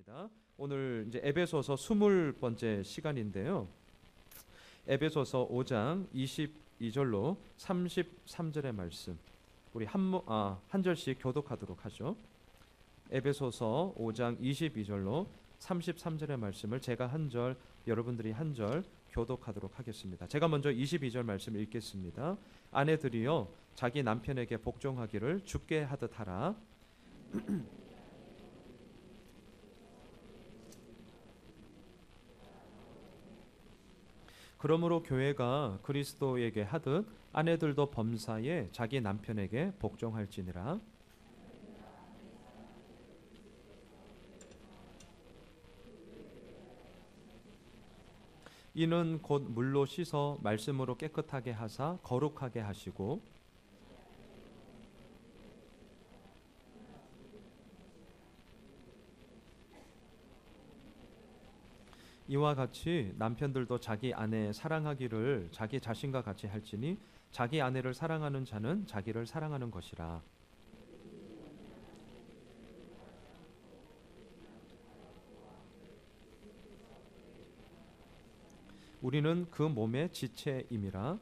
하겠습니다. 오늘 이제 에베소서 20번째 시간인데요. 에베소서 5장 22절로 33절의 말씀 우리 한 절씩 교독하도록 하죠. 에베소서 5장 22절로 33절의 말씀을 제가 한 절, 여러분들이 한 절 교독하도록 하겠습니다. 제가 먼저 22절 말씀을 읽겠습니다. 아내들이여 자기 남편에게 복종하기를 주께 하듯 하라. 그러므로 교회가 그리스도에게 하듯 아내들도 범사에 자기 남편에게 복종할지니라. 이는 곧 물로 씻어 말씀으로 깨끗하게 하사 거룩하게 하시고 이와 같이 남편들도 자기 아내 사랑하기를 자기 자신과 같이 할지니 자기 아내를 사랑하는 자는 자기를 사랑하는 것이라. 우리는 그 몸의 지체임이라.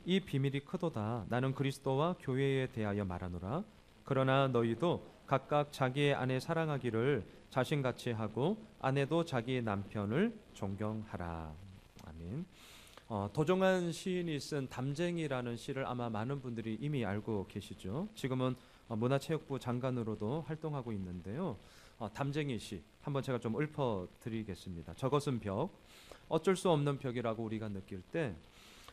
이 비밀이 크도다. 나는 그리스도와 교회에 대하여 말하노라. 그러나 너희도 각각 자기의 아내 사랑하기를 자신같이 하고 아내도 자기 남편을 존경하라. 아멘. 도종환 시인이 쓴 담쟁이라는 시를 아마 많은 분들이 이미 알고 계시죠. 지금은 문화체육부 장관으로도 활동하고 있는데요. 담쟁이 시 한번 제가 좀 읊어드리겠습니다. 저것은 벽, 어쩔 수 없는 벽이라고 우리가 느낄 때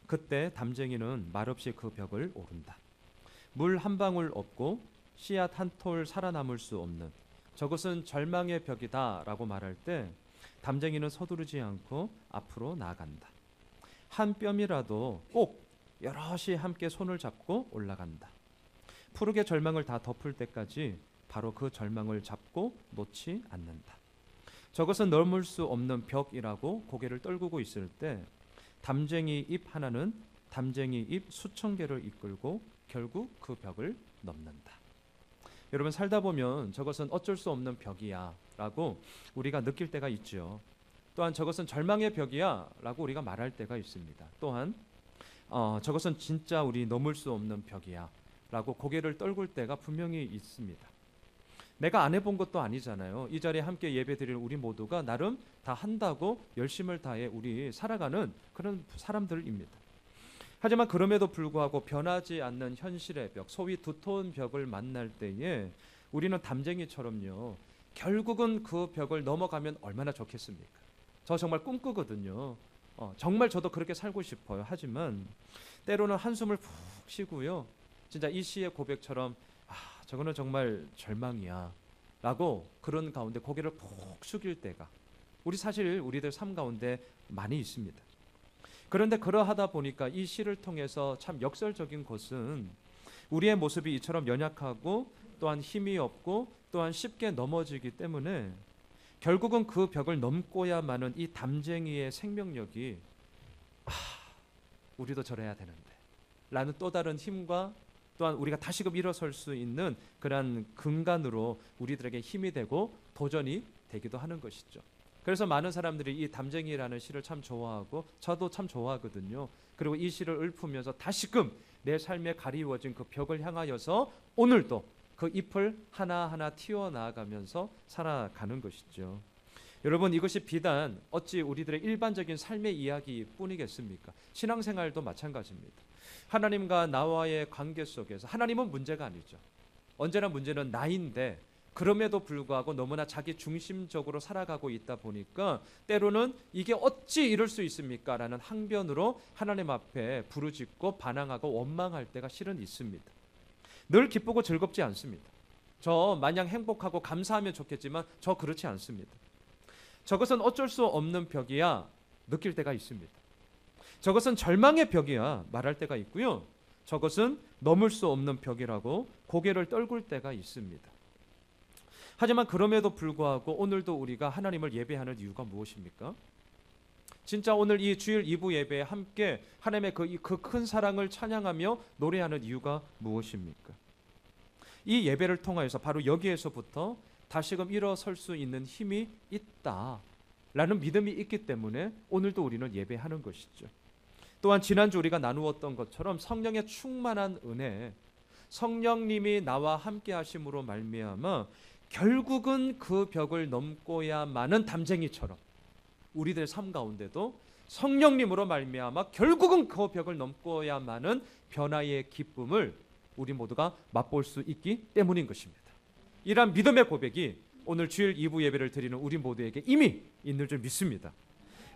그때 담쟁이는 말없이 그 벽을 오른다. 물 한 방울 없고 씨앗 한 톨 살아남을 수 없는 저것은 절망의 벽이다 라고 말할 때 담쟁이는 서두르지 않고 앞으로 나아간다. 한 뼘이라도 꼭 여럿이 함께 손을 잡고 올라간다. 푸르게 절망을 다 덮을 때까지 바로 그 절망을 잡고 놓지 않는다. 저것은 넘을 수 없는 벽이라고 고개를 떨구고 있을 때 담쟁이 잎 하나는 담쟁이 잎 수천 개를 이끌고 결국 그 벽을 넘는다. 여러분, 살다 보면 저것은 어쩔 수 없는 벽이야 라고 우리가 느낄 때가 있죠. 또한 저것은 절망의 벽이야 라고 우리가 말할 때가 있습니다. 또한 저것은 진짜 우리 넘을 수 없는 벽이야 라고 고개를 떨굴 때가 분명히 있습니다. 내가 안 해본 것도 아니잖아요. 이 자리에 함께 예배드릴 우리 모두가 나름 다 한다고 열심을 다해 우리 살아가는 그런 사람들입니다. 하지만 그럼에도 불구하고 변하지 않는 현실의 벽, 소위 두터운 벽을 만날 때에 우리는 담쟁이처럼요, 결국은 그 벽을 넘어가면 얼마나 좋겠습니까? 저 정말 꿈꾸거든요. 정말 저도 그렇게 살고 싶어요. 하지만 때로는 한숨을 푹 쉬고요, 진짜 이 시의 고백처럼 저거는 정말 절망이야 라고 그런 가운데 고개를 푹 숙일 때가 사실 우리들 삶 가운데 많이 있습니다. 그런데 그러하다 보니까 이 시를 통해서 참 역설적인 것은 우리의 모습이 이처럼 연약하고 또한 힘이 없고 또한 쉽게 넘어지기 때문에 결국은 그 벽을 넘고야만은 이 담쟁이의 생명력이 우리도 저래야 되는데 라는 또 다른 힘과 또한 우리가 다시금 일어설 수 있는 그런 근간으로 우리들에게 힘이 되고 도전이 되기도 하는 것이죠. 그래서 많은 사람들이 이 담쟁이라는 시를 참 좋아하고 저도 참 좋아하거든요. 그리고 이 시를 읊으면서 다시금 내 삶에 가리워진 그 벽을 향하여서 오늘도 그 잎을 하나하나 튀어나가면서 살아가는 것이죠. 여러분, 이것이 비단 어찌 우리들의 일반적인 삶의 이야기뿐이겠습니까? 신앙생활도 마찬가지입니다. 하나님과 나와의 관계 속에서 하나님은 문제가 아니죠. 언제나 문제는 나인데 그럼에도 불구하고 너무나 자기 중심적으로 살아가고 있다 보니까 때로는 이게 어찌 이럴 수 있습니까? 라는 항변으로 하나님 앞에 부르짖고 반항하고 원망할 때가 실은 있습니다. 늘 기쁘고 즐겁지 않습니다. 저 마냥 행복하고 감사하면 좋겠지만 저 그렇지 않습니다. 저것은 어쩔 수 없는 벽이야 느낄 때가 있습니다. 저것은 절망의 벽이야 말할 때가 있고요. 저것은 넘을 수 없는 벽이라고 고개를 떨굴 때가 있습니다. 하지만 그럼에도 불구하고 오늘도 우리가 하나님을 예배하는 이유가 무엇입니까? 진짜 오늘 이 주일 2부 예배에 함께 하나님의 그 큰 사랑을 찬양하며 노래하는 이유가 무엇입니까? 이 예배를 통하여서 바로 여기에서부터 다시금 일어설 수 있는 힘이 있다라는 믿음이 있기 때문에 오늘도 우리는 예배하는 것이죠. 또한 지난주 우리가 나누었던 것처럼 성령의 충만한 은혜, 성령님이 나와 함께 하심으로 말미암아 결국은 그 벽을 넘고야마는 담쟁이처럼 우리들 삶 가운데도 성령님으로 말미암아 결국은 그 벽을 넘고야마는 변화의 기쁨을 우리 모두가 맛볼 수 있기 때문인 것입니다. 이러한 믿음의 고백이 오늘 주일 2부 예배를 드리는 우리 모두에게 이미 있는 줄 믿습니다.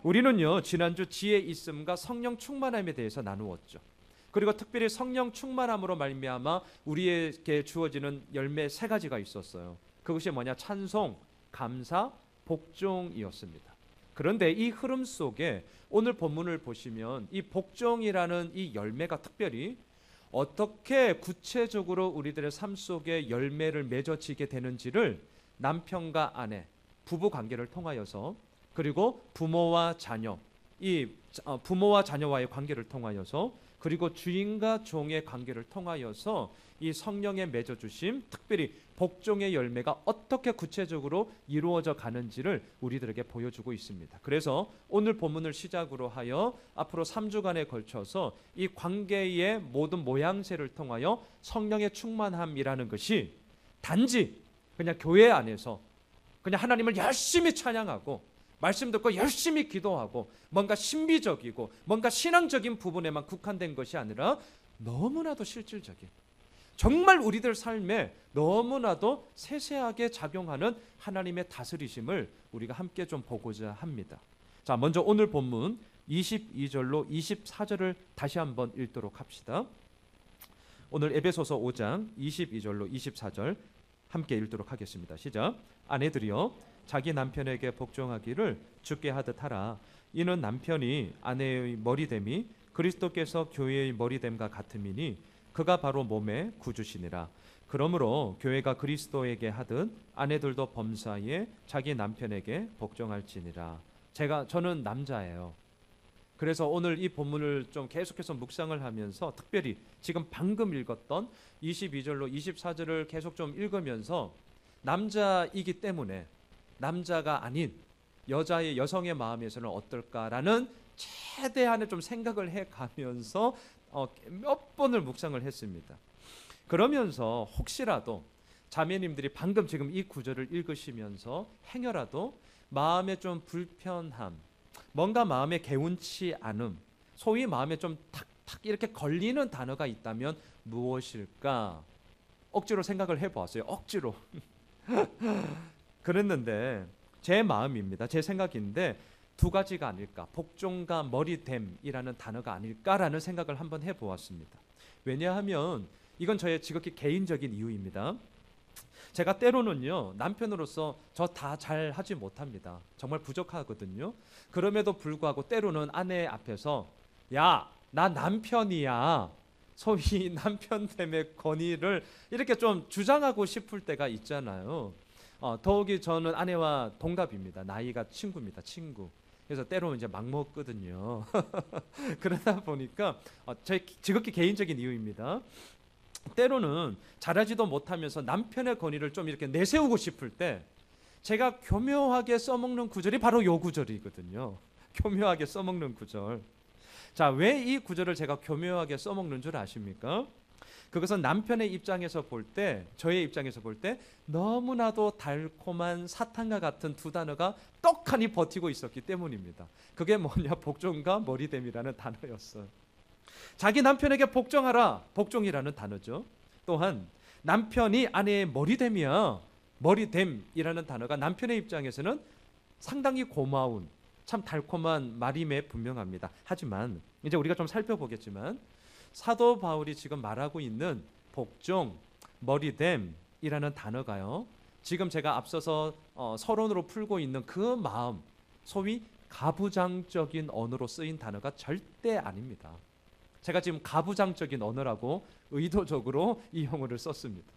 우리는요, 지난주 지혜 있음과 성령 충만함에 대해서 나누었죠. 그리고 특별히 성령 충만함으로 말미암아 우리에게 주어지는 열매 3가지가 있었어요. 그것이 뭐냐? 찬송, 감사, 복종이었습니다. 그런데 이 흐름 속에 오늘 본문을 보시면 이 복종이라는 이 열매가 특별히 어떻게 구체적으로 우리들의 삶 속에 열매를 맺어지게 되는지를 남편과 아내, 부부 관계를 통하여서, 그리고 부모와 자녀, 이 부모와 자녀와의 관계를 통하여서, 그리고 주인과 종의 관계를 통하여서 이 성령의 맺어주심, 특별히 복종의 열매가 어떻게 구체적으로 이루어져 가는지를 우리들에게 보여주고 있습니다. 그래서 오늘 본문을 시작으로 하여 앞으로 3주간에 걸쳐서 이 관계의 모든 모양새를 통하여 성령의 충만함이라는 것이 단지 그냥 교회 안에서 그냥 하나님을 열심히 찬양하고 말씀 듣고 열심히 기도하고 뭔가 신비적이고 뭔가 신앙적인 부분에만 국한된 것이 아니라 너무나도 실질적인, 정말 우리들 삶에 너무나도 세세하게 작용하는 하나님의 다스리심을 우리가 함께 좀 보고자 합니다. 자, 먼저 오늘 본문 22절로 24절을 다시 한번 읽도록 합시다. 오늘 에베소서 5장 22절로 24절 함께 읽도록 하겠습니다. 시작. 아내들이여 자기 남편에게 복종하기를 주께 하듯 하라. 이는 남편이 아내의 머리됨이 그리스도께서 교회의 머리됨과 같음이니 그가 바로 몸의 구주시니라. 그러므로 교회가 그리스도에게 하듯 아내들도 범사에 자기 남편에게 복종할지니라. 저는 남자예요. 그래서 오늘 이 본문을 좀 계속해서 묵상을 하면서 특별히 지금 방금 읽었던 22절로 24절을 계속 좀 읽으면서 남자이기 때문에 남자가 아닌 여성의 마음에서는 어떨까라는 최대한의 좀 생각을 해가면서 몇 번을 묵상을 했습니다. 그러면서 혹시라도 자매님들이 방금 지금 이 구절을 읽으시면서 행여라도 마음에 좀 불편함, 뭔가 마음에 개운치 않음, 소위 마음에 좀 탁탁 이렇게 걸리는 단어가 있다면 무엇일까? 억지로 생각을 해보았어요. 억지로. 그랬는데 제 마음입니다. 제 생각인데 2가지가 아닐까, 복종과 머리됨이라는 단어가 아닐까라는 생각을 한번 해보았습니다. 왜냐하면 이건 저의 지극히 개인적인 이유입니다. 제가 때로는요, 남편으로서 저 다 잘하지 못합니다. 정말 부족하거든요. 그럼에도 불구하고 때로는 아내 앞에서 야, 나 남편이야, 소위 남편됨의 권위를 이렇게 좀 주장하고 싶을 때가 있잖아요. 더욱이 저는 아내와 동갑입니다. 나이가 친구입니다. 친구. 그래서 때로는 이제 막 먹거든요. 그러다 보니까 제 지극히 개인적인 이유입니다. 때로는 잘하지도 못하면서 남편의 권위를 좀 이렇게 내세우고 싶을 때 제가 교묘하게 써먹는 구절이 바로 이 구절이거든요. 교묘하게 써먹는 구절. 자, 왜 이 구절을 제가 교묘하게 써먹는 줄 아십니까? 그것은 남편의 입장에서 볼 때, 저의 입장에서 볼 때 너무나도 달콤한 사탕과 같은 2 단어가 떡하니 버티고 있었기 때문입니다. 그게 뭐냐? 복종과 머리됨이라는 단어였어요. 자기 남편에게 복종하라, 복종이라는 단어죠. 또한 남편이 아내의 머리됨이야, 머리됨이라는 단어가 남편의 입장에서는 상당히 고마운, 참 달콤한 말임에 분명합니다. 하지만 이제 우리가 좀 살펴보겠지만 사도 바울이 지금 말하고 있는 복종, 머리됨이라는 단어가요, 지금 제가 앞서서 서론으로 풀고 있는 그 마음, 소위 가부장적인 언어로 쓰인 단어가 절대 아닙니다. 제가 지금 가부장적인 언어라고 의도적으로 이 용어를 썼습니다.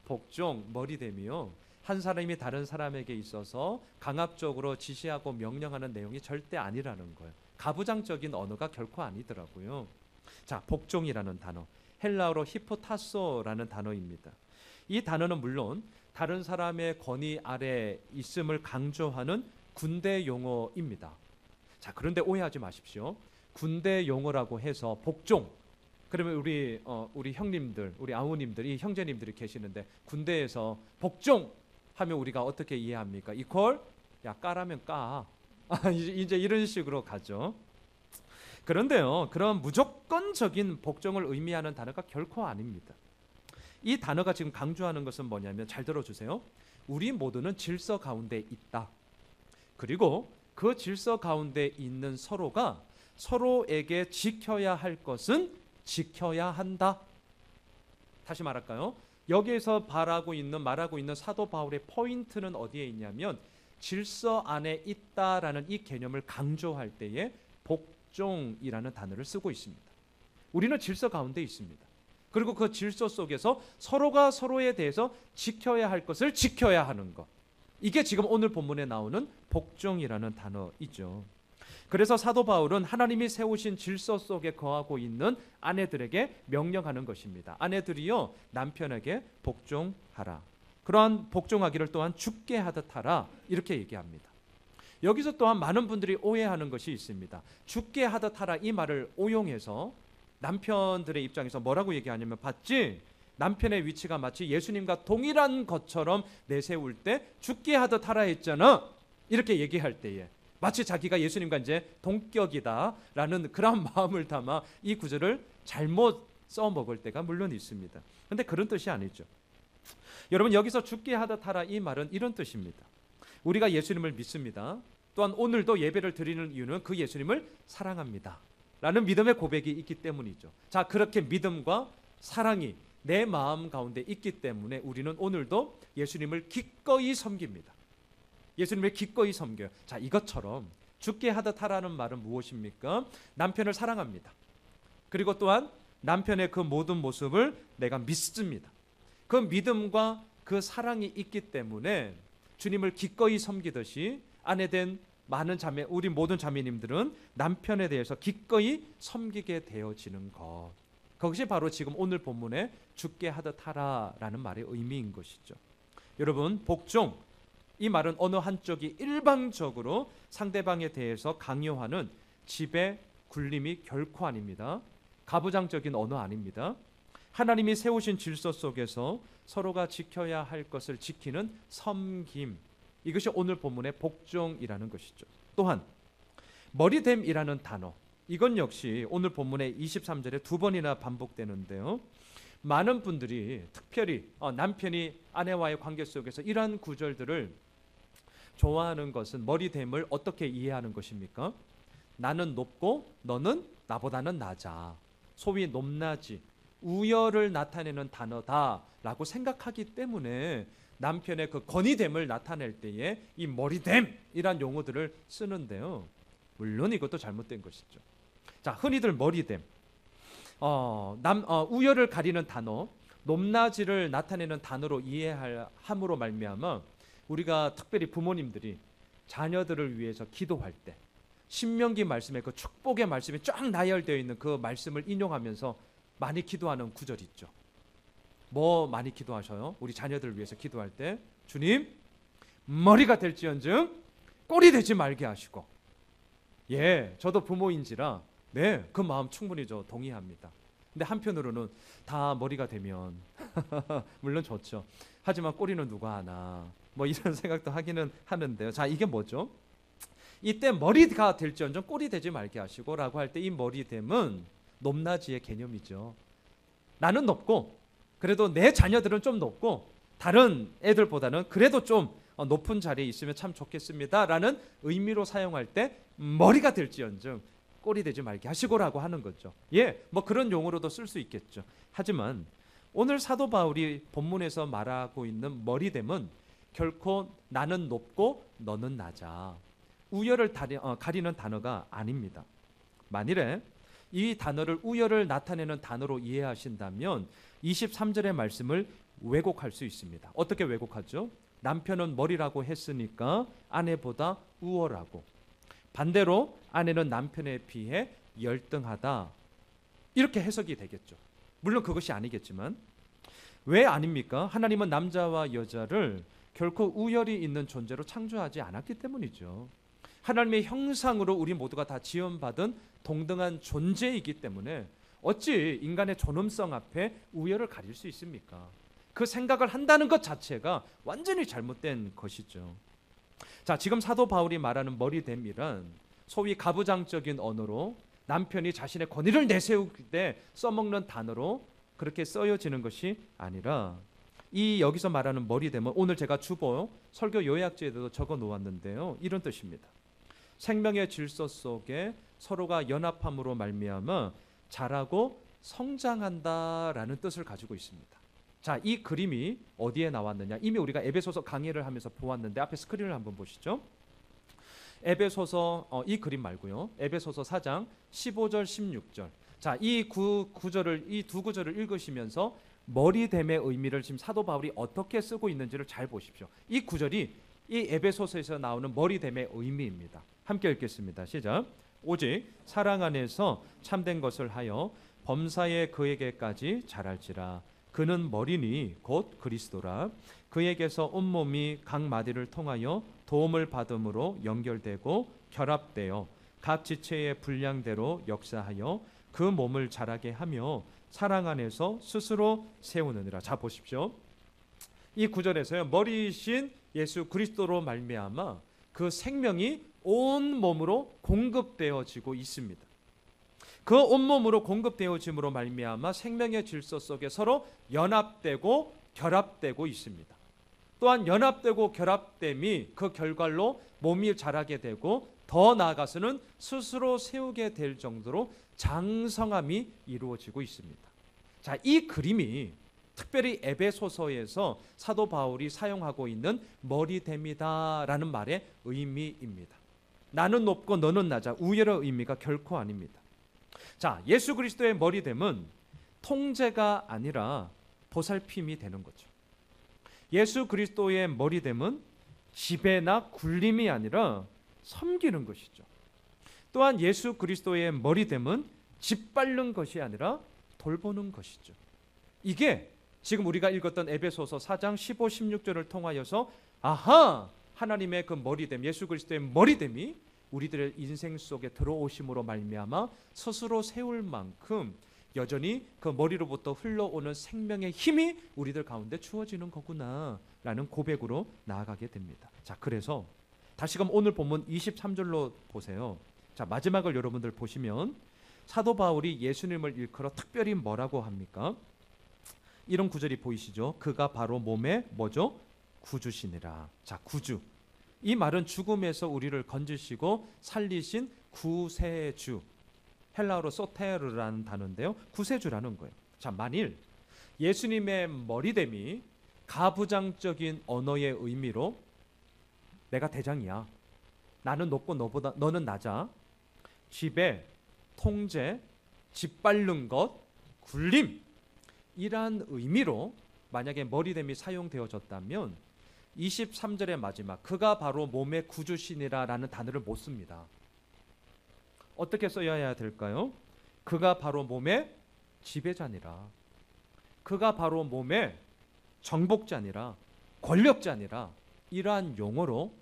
복종, 머리됨이요, 한 사람이 다른 사람에게 있어서 강압적으로 지시하고 명령하는 내용이 절대 아니라는 거예요. 가부장적인 언어가 결코 아니더라고요. 자, 복종이라는 단어, 헬라어로 히포타소라는 단어입니다. 이 단어는 물론 다른 사람의 권위 아래 있음을 강조하는 군대 용어입니다. 자, 그런데 오해하지 마십시오. 군대 용어라고 해서 복종, 그러면 우리 형님들, 우리 아우님들이, 형제님들이 계시는데 군대에서 복종 하면 우리가 어떻게 이해합니까? 이퀄 야 까라면 까. 이제 이런 식으로 가죠. 그런데요, 그런 무조건적인 복종을 의미하는 단어가 결코 아닙니다. 이 단어가 지금 강조하는 것은 뭐냐면, 잘 들어주세요. 우리 모두는 질서 가운데 있다. 그리고 그 질서 가운데 있는 서로가 서로에게 지켜야 할 것은 지켜야 한다. 다시 말할까요? 여기에서 말하고 있는 사도 바울의 포인트는 어디에 있냐면, 질서 안에 있다라는 이 개념을 강조할 때에 복종이라는 단어를 쓰고 있습니다. 우리는 질서 가운데 있습니다. 그리고 그 질서 속에서 서로가 서로에 대해서 지켜야 할 것을 지켜야 하는 것, 이게 지금 오늘 본문에 나오는 복종이라는 단어이죠. 그래서 사도 바울은 하나님이 세우신 질서 속에 거하고 있는 아내들에게 명령하는 것입니다. 아내들이여 남편에게 복종하라. 그러한 복종하기를 또한 주께 하듯 하라, 이렇게 얘기합니다. 여기서 또한 많은 분들이 오해하는 것이 있습니다. 주께 하듯 하라, 이 말을 오용해서 남편들의 입장에서 뭐라고 얘기하냐면, 봤지? 남편의 위치가 마치 예수님과 동일한 것처럼 내세울 때 주께 하듯 하라 했잖아, 이렇게 얘기할 때에 마치 자기가 예수님과 이제 동격이다라는 그런 마음을 담아 이 구절을 잘못 써먹을 때가 물론 있습니다. 그런데 그런 뜻이 아니죠. 여러분, 여기서 주께 하듯 하라, 이 말은 이런 뜻입니다. 우리가 예수님을 믿습니다. 또한 오늘도 예배를 드리는 이유는 그 예수님을 사랑합니다 라는 믿음의 고백이 있기 때문이죠. 자, 그렇게 믿음과 사랑이 내 마음 가운데 있기 때문에 우리는 오늘도 예수님을 기꺼이 섬깁니다. 예수님을 기꺼이 섬겨요. 자, 이것처럼 주께 하듯 하라는 말은 무엇입니까? 남편을 사랑합니다. 그리고 또한 남편의 그 모든 모습을 내가 믿습니다. 그 믿음과 그 사랑이 있기 때문에 주님을 기꺼이 섬기듯이 아내된 많은 자매, 우리 모든 자매님들은 남편에 대해서 기꺼이 섬기게 되어지는 것, 그것이 바로 지금 오늘 본문에 주께 하듯 하라라는 말의 의미인 것이죠. 여러분, 복종, 이 말은 어느 한쪽이 일방적으로 상대방에 대해서 강요하는 지배 굴림이 결코 아닙니다. 가부장적인 언어 아닙니다. 하나님이 세우신 질서 속에서 서로가 지켜야 할 것을 지키는 섬김, 이것이 오늘 본문의 복종이라는 것이죠. 또한 머리됨이라는 단어, 이건 역시 오늘 본문의 23절에 두 번이나 반복되는데요. 많은 분들이 특별히 남편이 아내와의 관계 속에서 이러한 구절들을 좋아하는 것은 머리됨을 어떻게 이해하는 것입니까? 나는 높고 너는 나보다는 낮아. 소위 높낮이, 우열을 나타내는 단어다라고 생각하기 때문에 남편의 그 권위됨을 나타낼 때에 이 머리됨이란 용어들을 쓰는데요. 물론 이것도 잘못된 것이죠. 자, 흔히들 머리됨, 우열을 가리는 단어, 높낮이를 나타내는 단어로 이해함으로 말미암아 우리가 특별히 부모님들이 자녀들을 위해서 기도할 때 신명기 말씀에 그 축복의 말씀이 쫙 나열되어 있는 그 말씀을 인용하면서 많이 기도하는 구절이 있죠. 뭐 많이 기도하셔요? 우리 자녀들을 위해서 기도할 때, 주님, 머리가 될지언정 꼴이 되지 말게 하시고. 예, 저도 부모인지라 네, 그 마음 충분히 저 동의합니다. 근데 한편으로는 다 머리가 되면 물론 좋죠. 하지만 꼬리는 누가 하나, 뭐 이런 생각도 하기는 하는데요. 자, 이게 뭐죠? 이때 머리가 될지언정 꼴이 되지 말게 하시고 라고 할 때 이 머리됨은 높낮이의 개념이죠. 나는 높고 그래도 내 자녀들은 좀 높고 다른 애들보다는 그래도 좀 높은 자리에 있으면 참 좋겠습니다 라는 의미로 사용할 때 머리가 될지언정 꼴이 되지 말게 하시고라고 하는 거죠. 예, 뭐 그런 용어로도 쓸 수 있겠죠. 하지만 오늘 사도 바울이 본문에서 말하고 있는 머리됨은 결코 나는 높고 너는 낮아, 우열을 가리는 단어가 아닙니다. 만일에 이 단어를 우열을 나타내는 단어로 이해하신다면 23절의 말씀을 왜곡할 수 있습니다. 어떻게 왜곡하죠? 남편은 머리라고 했으니까 아내보다 우월하고, 반대로 아내는 남편에 비해 열등하다, 이렇게 해석이 되겠죠. 물론 그것이 아니겠지만 왜 아닙니까? 하나님은 남자와 여자를 결코 우열이 있는 존재로 창조하지 않았기 때문이죠. 하나님의 형상으로 우리 모두가 다 지음받은 동등한 존재이기 때문에 어찌 인간의 존엄성 앞에 우열을 가릴 수 있습니까? 그 생각을 한다는 것 자체가 완전히 잘못된 것이죠. 자, 지금 사도 바울이 말하는 머리됨이란 소위 가부장적인 언어로 남편이 자신의 권위를 내세울 때 써먹는 단어로 그렇게 쓰여지는 것이 아니라 이 여기서 말하는 머리됨은 오늘 제가 주보 설교 요약지에도 적어 놓았는데요. 이런 뜻입니다. 생명의 질서 속에 서로가 연합함으로 말미암아 자라고 성장한다라는 뜻을 가지고 있습니다. 자, 이 그림이 어디에 나왔느냐? 이미 우리가 에베소서 강의를 하면서 보았는데 앞에 스크린을 한번 보시죠. 에베소서 이 그림 말고요. 에베소서 4장 15절 16절. 자, 이 두 구절을 읽으시면서 머리됨의 의미를 지금 사도 바울이 어떻게 쓰고 있는지를 잘 보십시오. 이 구절이 이 에베소서에서 나오는 머리됨의 의미입니다. 함께 읽겠습니다. 시작. 오직 사랑 안에서 참된 것을 하여 범사에 그에게까지 자랄지라. 그는 머리니 곧 그리스도라. 그에게서 온몸이 각 마디를 통하여 도움을 받음으로 연결되고 결합되어 각 지체의 분량대로 역사하여 그 몸을 자라게 하며 사랑 안에서 스스로 세우느니라. 자, 보십시오. 이 구절에서요, 머리이신 예수 그리스도로 말미암아 그 생명이 온 몸으로 공급되어지고 있습니다. 그 온몸으로 공급되어짐으로 말미암아 생명의 질서 속에 서로 연합되고 결합되고 있습니다. 또한 연합되고 결합됨이 그 결과로 몸이 자라게 되고 더 나아가서는 스스로 세우게 될 정도로 장성함이 이루어지고 있습니다. 자, 이 그림이 특별히 에베소서에서 사도 바울이 사용하고 있는 머리됨이다라는 말의 의미입니다. 나는 높고 너는 낮아, 우열의 의미가 결코 아닙니다. 자, 예수 그리스도의 머리됨은 통제가 아니라 보살핌이 되는 거죠. 예수 그리스도의 머리됨은 지배나 굴림이 아니라 섬기는 것이죠. 또한 예수 그리스도의 머리됨은 짓밟는 것이 아니라 돌보는 것이죠. 이게 지금 우리가 읽었던 에베소서 4장 15, 16절을 통하여서 아하! 하나님의 그 머리됨, 예수 그리스도의 머리됨이 우리들의 인생 속에 들어오심으로 말미암아 스스로 세울 만큼 여전히 그 머리로부터 흘러오는 생명의 힘이 우리들 가운데 주어지는 거구나 라는 고백으로 나아가게 됩니다. 자, 그래서 다시금 오늘 본문 23절로 보세요. 자, 마지막을 여러분들 보시면 사도 바울이 예수님을 일컬어 특별히 뭐라고 합니까? 이런 구절이 보이시죠? 그가 바로 몸의 뭐죠? 구주시니라. 자, 구주. 이 말은 죽음에서 우리를 건지시고 살리신 구세주. 헬라어로 소테르라는 단어인데요. 구세주라는 거예요. 자, 만일 예수님의 머리됨이 가부장적인 언어의 의미로 내가 대장이야. 나는 높고 너는 낮아. 지배, 통제, 짓밟는 것, 굴림 이란 의미로 만약에 머리됨이 사용되어졌다면 23절의 마지막 그가 바로 몸의 구주시니라라는 단어를 못 씁니다. 어떻게 써야 될까요? 그가 바로 몸의 지배자니라. 그가 바로 몸의 정복자니라. 권력자니라. 이러한 용어로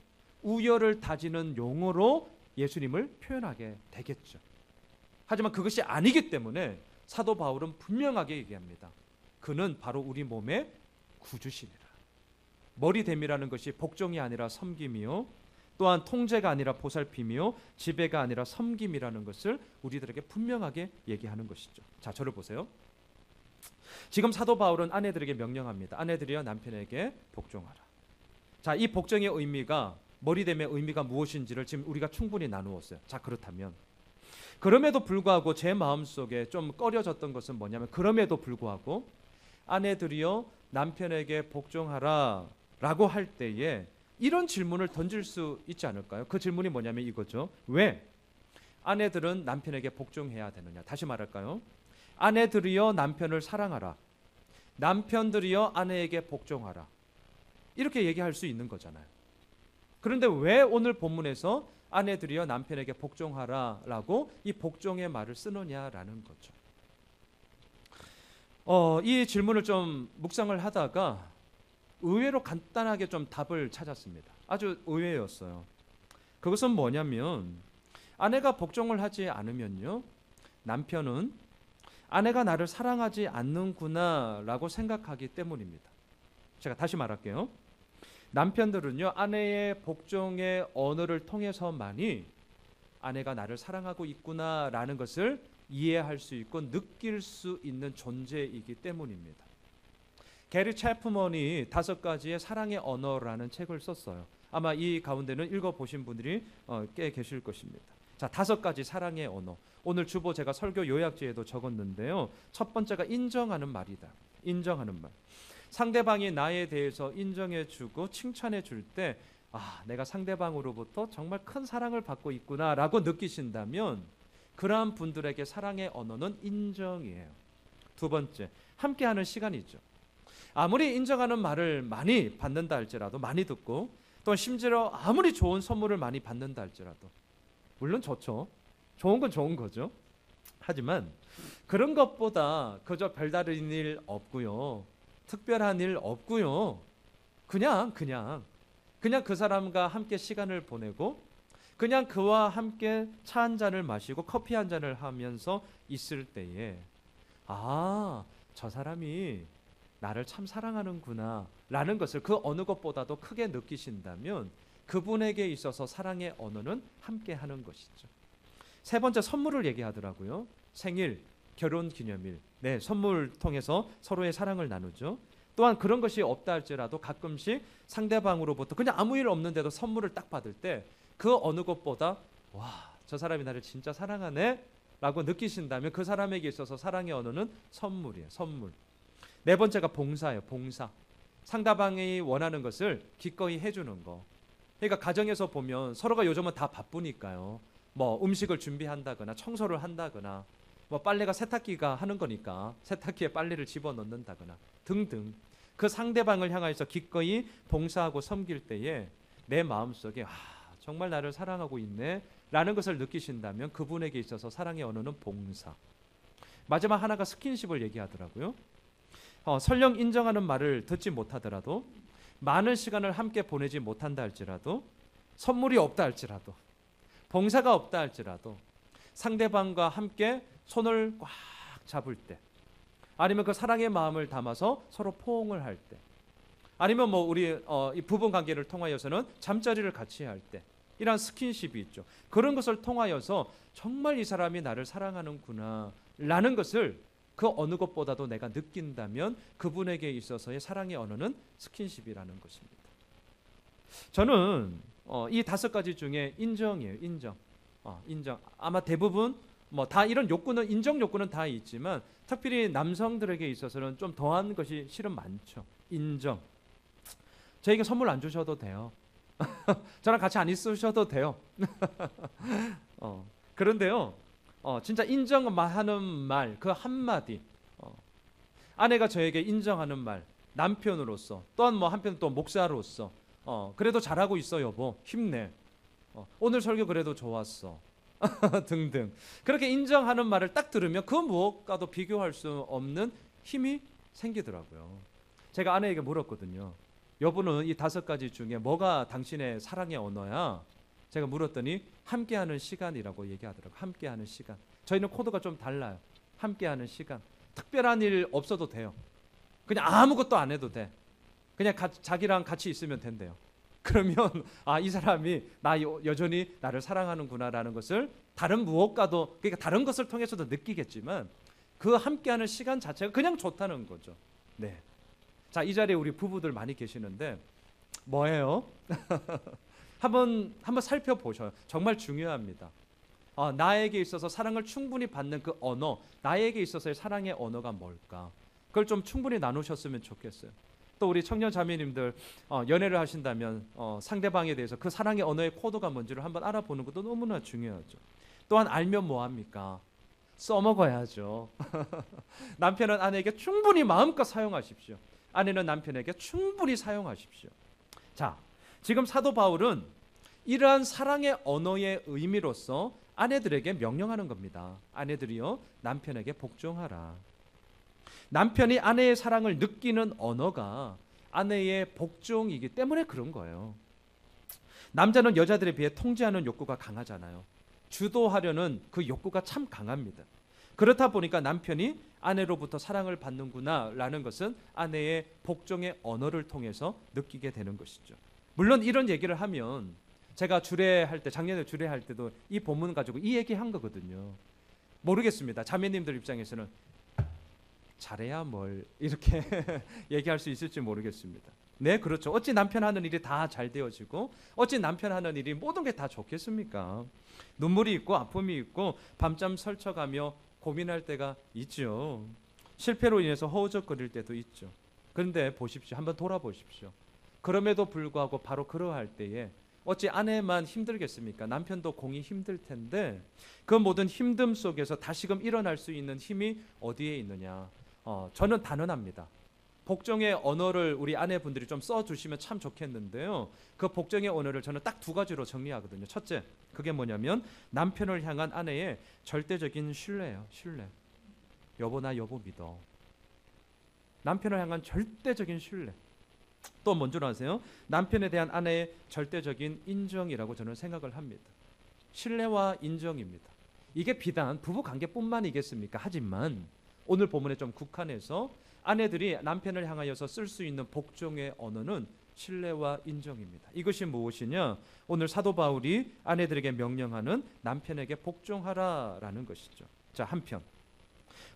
우열을 다지는 용어로 예수님을 표현하게 되겠죠. 하지만 그것이 아니기 때문에 사도 바울은 분명하게 얘기합니다. 그는 바로 우리 몸의 구주시니라. 머리됨이라는 것이 복종이 아니라 섬김이요, 또한 통제가 아니라 보살핌이요, 지배가 아니라 섬김이라는 것을 우리들에게 분명하게 얘기하는 것이죠. 자, 저를 보세요. 지금 사도 바울은 아내들에게 명령합니다. 아내들이여 남편에게 복종하라. 자, 이 복종의 의미가, 머리됨의 의미가 무엇인지를 지금 우리가 충분히 나누었어요. 자, 그렇다면 그럼에도 불구하고 제 마음속에 좀 꺼려졌던 것은 뭐냐면, 그럼에도 불구하고 아내들이여 남편에게 복종하라 라고 할 때에 이런 질문을 던질 수 있지 않을까요? 그 질문이 뭐냐면 이거죠. 왜 아내들은 남편에게 복종해야 되느냐? 다시 말할까요? 아내들이여 남편을 사랑하라. 남편들이여 아내에게 복종하라. 이렇게 얘기할 수 있는 거잖아요. 그런데 왜 오늘 본문에서 아내들이여 남편에게 복종하라라고 이 복종의 말을 쓰느냐라는 거죠. 이 질문을 좀 묵상을 하다가 의외로 간단하게 좀 답을 찾았습니다. 아주 의외였어요. 그것은 뭐냐면 아내가 복종을 하지 않으면요, 남편은 아내가 나를 사랑하지 않는구나 라고 생각하기 때문입니다. 제가 다시 말할게요. 남편들은요, 아내의 복종의 언어를 통해서만이 아내가 나를 사랑하고 있구나 라는 것을 이해할 수 있고 느낄 수 있는 존재이기 때문입니다. 게리 챕먼이 5가지의 사랑의 언어라는 책을 썼어요. 아마 이 가운데는 읽어보신 분들이 꽤 계실 것입니다. 자, 5가지 사랑의 언어. 오늘 주보 제가 설교 요약지에도 적었는데요. 첫 번째가 인정하는 말이다. 인정하는 말. 상대방이 나에 대해서 인정해주고 칭찬해줄 때 내가 상대방으로부터 정말 큰 사랑을 받고 있구나라고 느끼신다면 그러한 분들에게 사랑의 언어는 인정이에요. 두 번째, 함께하는 시간이죠. 아무리 인정하는 말을 많이 받는다 할지라도, 많이 듣고 또 심지어 아무리 좋은 선물을 많이 받는다 할지라도, 물론 좋죠. 좋은 건 좋은 거죠. 하지만 그런 것보다 그저 별다른 일 없고요, 특별한 일 없고요, 그냥 그 사람과 함께 시간을 보내고 그냥 그와 함께 차 한 잔을 마시고 커피 한 잔을 하면서 있을 때에 저 사람이 나를 참 사랑하는구나 라는 것을 그 어느 것보다도 크게 느끼신다면 그분에게 있어서 사랑의 언어는 함께 하는 것이죠. 세 번째, 선물을 얘기하더라고요. 생일, 결혼기념일, 선물 통해서 서로의 사랑을 나누죠. 또한 그런 것이 없다 할지라도 가끔씩 상대방으로부터 그냥 아무 일 없는데도 선물을 딱 받을 때 그 어느 것보다 저 사람이 나를 진짜 사랑하네 라고 느끼신다면 그 사람에게 있어서 사랑의 언어는 선물이에요. 선물. 네 번째가 봉사예요. 봉사. 상대방이 원하는 것을 기꺼이 해주는 거. 그러니까 가정에서 보면 서로가 요즘은 다 바쁘니까요. 음식을 준비한다거나 청소를 한다거나 빨래가 세탁기가 하는 거니까 세탁기에 빨래를 집어넣는다거나 등등 그 상대방을 향해서 기꺼이 봉사하고 섬길 때에 내 마음속에 정말 나를 사랑하고 있네 라는 것을 느끼신다면 그분에게 있어서 사랑의 언어는 봉사. 마지막 하나가 스킨십을 얘기하더라고요. 설령 인정하는 말을 듣지 못하더라도, 많은 시간을 함께 보내지 못한다 할지라도, 선물이 없다 할지라도, 봉사가 없다 할지라도 상대방과 함께 손을 꽉 잡을 때, 아니면 그 사랑의 마음을 담아서 서로 포옹을 할 때, 아니면 우리 이 부부 관계를 통하여서는 잠자리를 같이 할 때, 이런 스킨십이 있죠. 그런 것을 통하여서 정말 이 사람이 나를 사랑하는구나 라는 것을 그 어느 것보다도 내가 느낀다면 그분에게 있어서의 사랑의 언어는 스킨십이라는 것입니다. 저는 이 5가지 중에 인정이에요. 인정. 인정. 아마 대부분 다 이런 욕구는, 인정 욕구는 다 있지만 특별히 남성들에게 있어서는 좀 더한 것이 실은 많죠. 인정. 저에게 선물 안 주셔도 돼요. 저랑 같이 안 있으셔도 돼요. 그런데요, 진짜 인정하는 말, 그 한마디, 아내가 저에게 인정하는 말, 남편으로서, 또한 한편 또 목사로서, 그래도 잘하고 있어 여보, 힘내, 오늘 설교 그래도 좋았어 등등, 그렇게 인정하는 말을 딱 들으면 그 무엇과도 비교할 수 없는 힘이 생기더라고요. 제가 아내에게 물었거든요. 여보는 이 5가지 중에 뭐가 당신의 사랑의 언어야? 제가 물었더니 함께하는 시간이라고 얘기하더라고요. 함께하는 시간. 저희는 코드가 좀 달라요. 함께하는 시간. 특별한 일 없어도 돼요. 그냥 아무것도 안 해도 돼. 그냥 자기랑 같이 있으면 된대요. 그러면 이 사람이 여전히 나를 사랑하는구나라는 것을 다른 무엇과도, 그러니까 다른 것을 통해서도 느끼겠지만 그 함께하는 시간 자체가 그냥 좋다는 거죠. 네. 자, 이 자리에 우리 부부들 많이 계시는데 뭐예요? 한번 살펴보셔요. 정말 중요합니다. 나에게 있어서 사랑을 충분히 받는 그 언어, 나에게 있어서의 사랑의 언어가 뭘까? 그걸 좀 충분히 나누셨으면 좋겠어요. 또 우리 청년 자매님들 연애를 하신다면 상대방에 대해서 그 사랑의 언어의 코드가 뭔지를 한번 알아보는 것도 너무나 중요하죠. 또한 알면 뭐합니까? 써먹어야죠. 남편은 아내에게 충분히 마음껏 사용하십시오. 아내는 남편에게 충분히 사용하십시오. 자, 지금 사도 바울은 이러한 사랑의 언어의 의미로서 아내들에게 명령하는 겁니다. 아내들이요, 남편에게 복종하라. 남편이 아내의 사랑을 느끼는 언어가 아내의 복종이기 때문에 그런 거예요. 남자는 여자들에 비해 통제하는 욕구가 강하잖아요. 주도하려는 그 욕구가 참 강합니다. 그렇다 보니까 남편이 아내로부터 사랑을 받는구나 라는 것은 아내의 복종의 언어를 통해서 느끼게 되는 것이죠. 물론 이런 얘기를 하면 제가 주례할 때, 작년에 주례할 때도 이 본문 가지고 이 얘기한 거거든요. 모르겠습니다. 자매님들 입장에서는 잘해야 뭘 이렇게 얘기할 수 있을지 모르겠습니다. 네, 그렇죠. 어찌 남편 하는 일이 다 잘 되어지고 어찌 남편 하는 일이 모든 게 다 좋겠습니까? 눈물이 있고 아픔이 있고 밤잠 설쳐가며 고민할 때가 있죠. 실패로 인해서 허우적거릴 때도 있죠. 그런데 보십시오. 한번 돌아보십시오. 그럼에도 불구하고 바로 그러할 때에 어찌 아내만 힘들겠습니까? 남편도 공이 힘들 텐데 그 모든 힘듦 속에서 다시금 일어날 수 있는 힘이 어디에 있느냐? 저는 단언합니다. 복종의 언어를 우리 아내분들이 좀 써주시면 참 좋겠는데요. 그 복종의 언어를 저는 딱 두 가지로 정리하거든요. 첫째, 그게 뭐냐면 남편을 향한 아내의 절대적인 신뢰예요. 신뢰. 여보, 나 여보 믿어. 남편을 향한 절대적인 신뢰. 또 뭔 줄 아세요? 남편에 대한 아내의 절대적인 인정이라고 저는 생각을 합니다. 신뢰와 인정입니다. 이게 비단 부부 관계뿐만이겠습니까? 하지만 오늘 본문에 좀 국한해서 아내들이 남편을 향하여서 쓸 수 있는 복종의 언어는 신뢰와 인정입니다. 이것이 무엇이냐? 오늘 사도 바울이 아내들에게 명령하는 남편에게 복종하라라는 것이죠. 자, 한편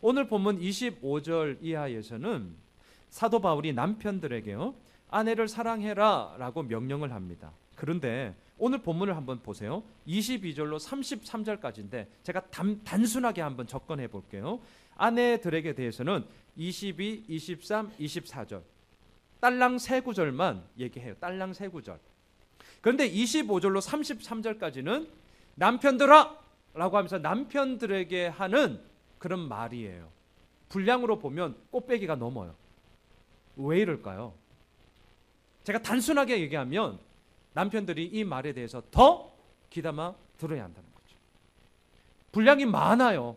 오늘 본문 25절 이하에서는 사도 바울이 남편들에게요, 아내를 사랑해라라고 명령을 합니다. 그런데 오늘 본문을 한번 보세요. 22절로 33절까지인데 제가 단순하게 한번 접근해 볼게요. 아내들에게 대해서는 22, 23, 24절 딸랑 세 구절만 얘기해요. 딸랑 세 구절. 그런데 25절로 33절까지는 남편들아 라고 하면서 남편들에게 하는 그런 말이에요. 분량으로 보면 꽃배기가 넘어요. 왜 이럴까요? 제가 단순하게 얘기하면 남편들이 이 말에 대해서 더 귀담아 들어야 한다는 거죠. 분량이 많아요.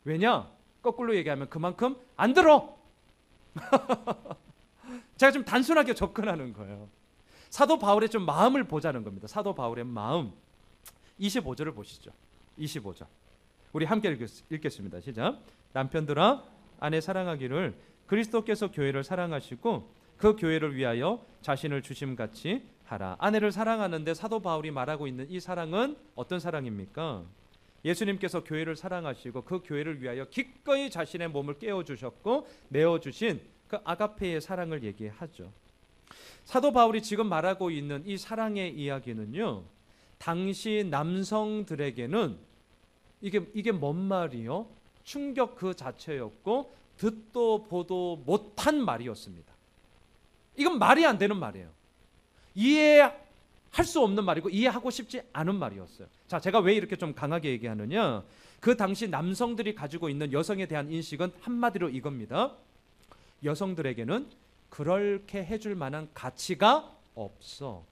왜냐? 거꾸로 얘기하면 그만큼 안 들어. 제가 좀 단순하게 접근하는 거예요. 사도 바울의 좀 마음을 보자는 겁니다. 사도 바울의 마음. 25절을 보시죠. 25절. 우리 함께 읽겠습니다. 시작. 남편들아 아내 사랑하기를 그리스도께서 교회를 사랑하시고 그 교회를 위하여 자신을 주심같이 하라. 아내를 사랑하는데 사도 바울이 말하고 있는 이 사랑은 어떤 사랑입니까? 예수님께서 교회를 사랑하시고 그 교회를 위하여 기꺼이 자신의 몸을 깨워주셨고 내어주신 그 아가페의 사랑을 얘기하죠. 사도 바울이 지금 말하고 있는 이 사랑의 이야기는요, 당시 남성들에게는 이게 뭔 말이요? 충격 그 자체였고 듣도 보도 못한 말이었습니다. 이건 말이 안 되는 말이에요. 이해할 수 없는 말이고 이해하고 싶지 않은 말이었어요. 자, 제가 왜 이렇게 좀 강하게 얘기하느냐? 그 당시 남성들이 가지고 있는 여성에 대한 인식은 한마디로 이겁니다. 여성들에게는 그렇게 해줄 만한 가치가 없어.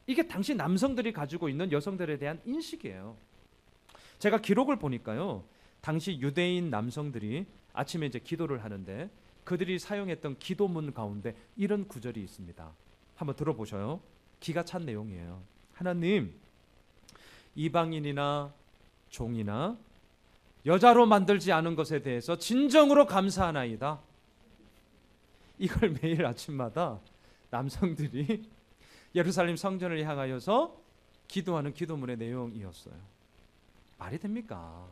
이게 당시 남성들이 가지고 있는 여성들에 대한 인식이에요. 제가 기록을 보니까요, 당시 유대인 남성들이 아침에 이제 기도를 하는데 그들이 사용했던 기도문 가운데 이런 구절이 있습니다. 한번 들어보셔요. 기가 찬 내용이에요. 하나님, 이방인이나 종이나 여자로 만들지 않은 것에 대해서 진정으로 감사하나이다. 이걸 매일 아침마다 남성들이 예루살렘 성전을 향하여서 기도하는 기도문의 내용이었어요. 말이 됩니까?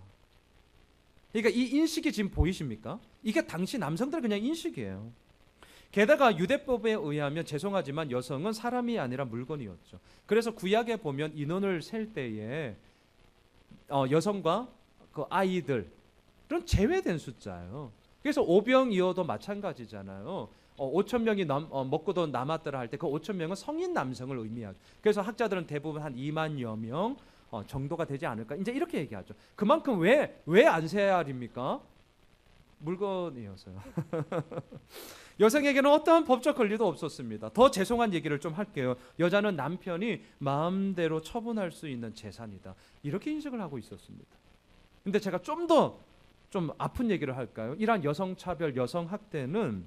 그러니까 이 인식이 지금 보이십니까? 이게 당시 남성들 그냥 인식이에요. 게다가 유대법에 의하면 죄송하지만 여성은 사람이 아니라 물건이었죠. 그래서 구약에 보면 인원을 셀 때에 여성과 그 아이들은 제외된 숫자예요. 그래서 오병이어도 마찬가지잖아요. 5천 명이 먹고도 남았더라 할 때 그 5천 명은 성인 남성을 의미하죠. 그래서 학자들은 대부분 한 2만여 명 정도가 되지 않을까, 이제 이렇게 얘기하죠. 그만큼 왜 안세알입니까? 물건이어서요. 여성에게는 어떠한 법적 권리도 없었습니다. 더 죄송한 얘기를 좀 할게요. 여자는 남편이 마음대로 처분할 수 있는 재산이다. 이렇게 인식을 하고 있었습니다. 근데 제가 좀 더 좀 아픈 얘기를 할까요? 이러한 여성차별, 여성학대는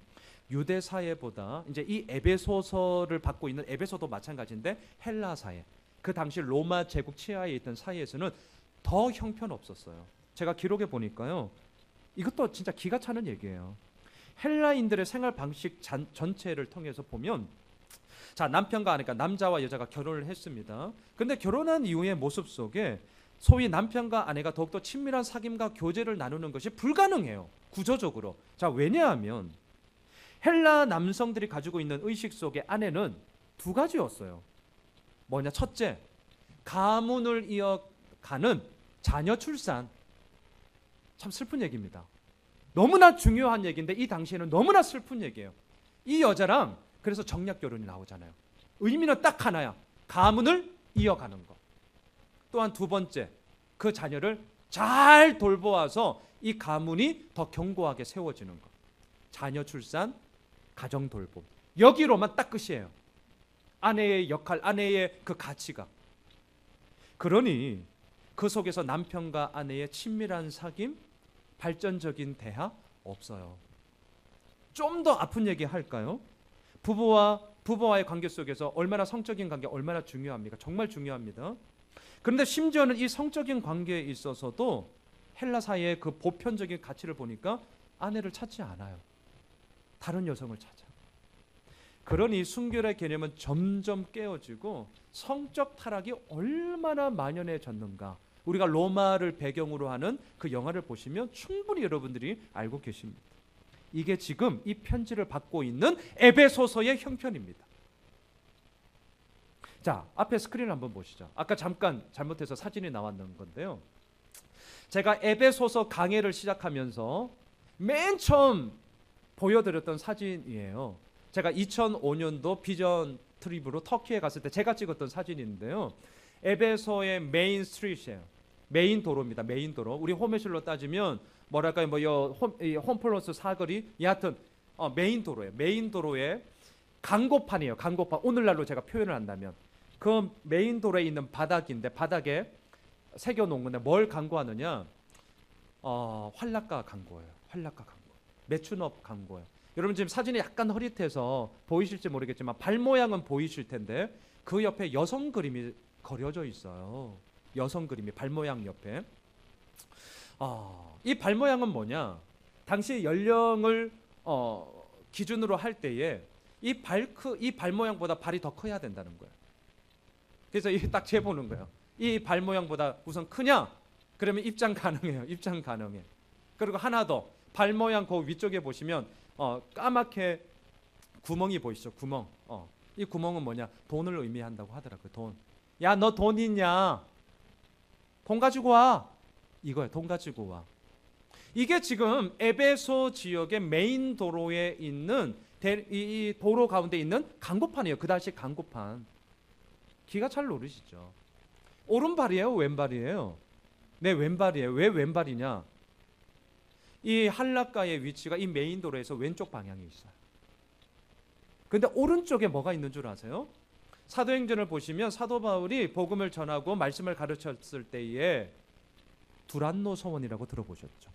유대 사회보다 이제 이 에베소서를 받고 있는 에베소도 마찬가지인데 헬라 사회, 그 당시 로마 제국 치하에 있던 사회에서는 더 형편없었어요. 제가 기록해 보니까요, 이것도 진짜 기가 차는 얘기예요. 헬라인들의 생활 방식 전체를 통해서 보면, 자, 남편과 아내가, 남자와 여자가 결혼을 했습니다. 근데 결혼한 이후의 모습 속에 소위 남편과 아내가 더욱더 친밀한 사귐과 교제를 나누는 것이 불가능해요, 구조적으로. 자, 왜냐하면 헬라 남성들이 가지고 있는 의식 속에 아내는 두 가지였어요. 뭐냐? 첫째, 가문을 이어가는 자녀 출산. 참 슬픈 얘기입니다. 너무나 중요한 얘기인데 이 당시에는 너무나 슬픈 얘기예요. 이 여자랑 그래서 정략 결혼이 나오잖아요. 의미는 딱 하나야. 가문을 이어가는 것. 또한 두 번째, 그 자녀를 잘 돌보아서 이 가문이 더 견고하게 세워지는 것. 자녀 출산, 가정 돌봄. 여기로만 딱 끝이에요. 아내의 역할, 아내의 그 가치가. 그러니 그 속에서 남편과 아내의 친밀한 사귐, 발전적인 대화 없어요. 좀 더 아픈 얘기 할까요? 부부와의 관계 속에서 얼마나 성적인 관계 얼마나 중요합니까? 정말 중요합니다. 그런데 심지어는 이 성적인 관계에 있어서도 헬라 사회의 그 보편적인 가치를 보니까 아내를 찾지 않아요. 다른 여성을 찾아. 그러니 순결의 개념은 점점 깨어지고 성적 타락이 얼마나 만연해졌는가. 우리가 로마를 배경으로 하는 그 영화를 보시면 충분히 여러분들이 알고 계십니다. 이게 지금 이 편지를 받고 있는 에베소서의 형편입니다. 자, 앞에 스크린을 한번 보시죠. 아까 잠깐 잘못해서 사진이 나왔는 건데요. 제가 에베소서 강해를 시작하면서 맨 처음 보여드렸던 사진이에요. 제가 2005년도 비전 트립으로 터키에 갔을 때 제가 찍었던 사진인데요. 에베소의 메인 스트리트예요. 메인 도로입니다. 메인 도로. 우리 홈에실로 따지면 뭐랄까요, 홈플러스 사거리, 여하튼 메인 도로예요. 메인 도로에 강고판이에요. 강고판. 오늘날로 제가 표현을 한다면 그 메인 도로에 있는 바닥인데 바닥에 새겨놓은 건데 뭘 강구하느냐? 활락가 강구예요. 활락가 강구. 매춘업 강구예요. 여러분 지금 사진이 약간 흐릿해서 보이실지 모르겠지만 발 모양은 보이실 텐데 그 옆에 여성 그림이 그려져 있어요. 여성 그림이 발 모양 옆에. 이 발 모양은 뭐냐? 당시 연령을 기준으로 할 때에 이 발 모양보다 발이 더 커야 된다는 거예요. 그래서 딱 재보는 거예요. 이 발 모양보다 우선 크냐? 그러면 입장 가능해요. 입장 가능해. 그리고 하나 더, 발 모양 그 위쪽에 보시면 까맣게 구멍이 보이시죠? 구멍. 이 구멍은 뭐냐? 돈을 의미한다고 하더라고요. 돈. 야, 너 돈 있냐? 돈 가지고 와. 이거예요. 돈 가지고 와. 이게 지금 에베소 지역의 메인 도로에 있는 이 도로 가운데 있는 강고판이에요. 그 당시 강고판. 기가 잘 모르시죠? 오른발이에요? 왼발이에요? 네, 왼발이에요. 왜 왼발이냐? 이 한락가의 위치가 이 메인 도로에서 왼쪽 방향에 있어요. 근데 오른쪽에 뭐가 있는 줄 아세요? 사도행전을 보시면 사도 바울이 복음을 전하고 말씀을 가르쳤을 때에 두란노 서원이라고 들어보셨죠?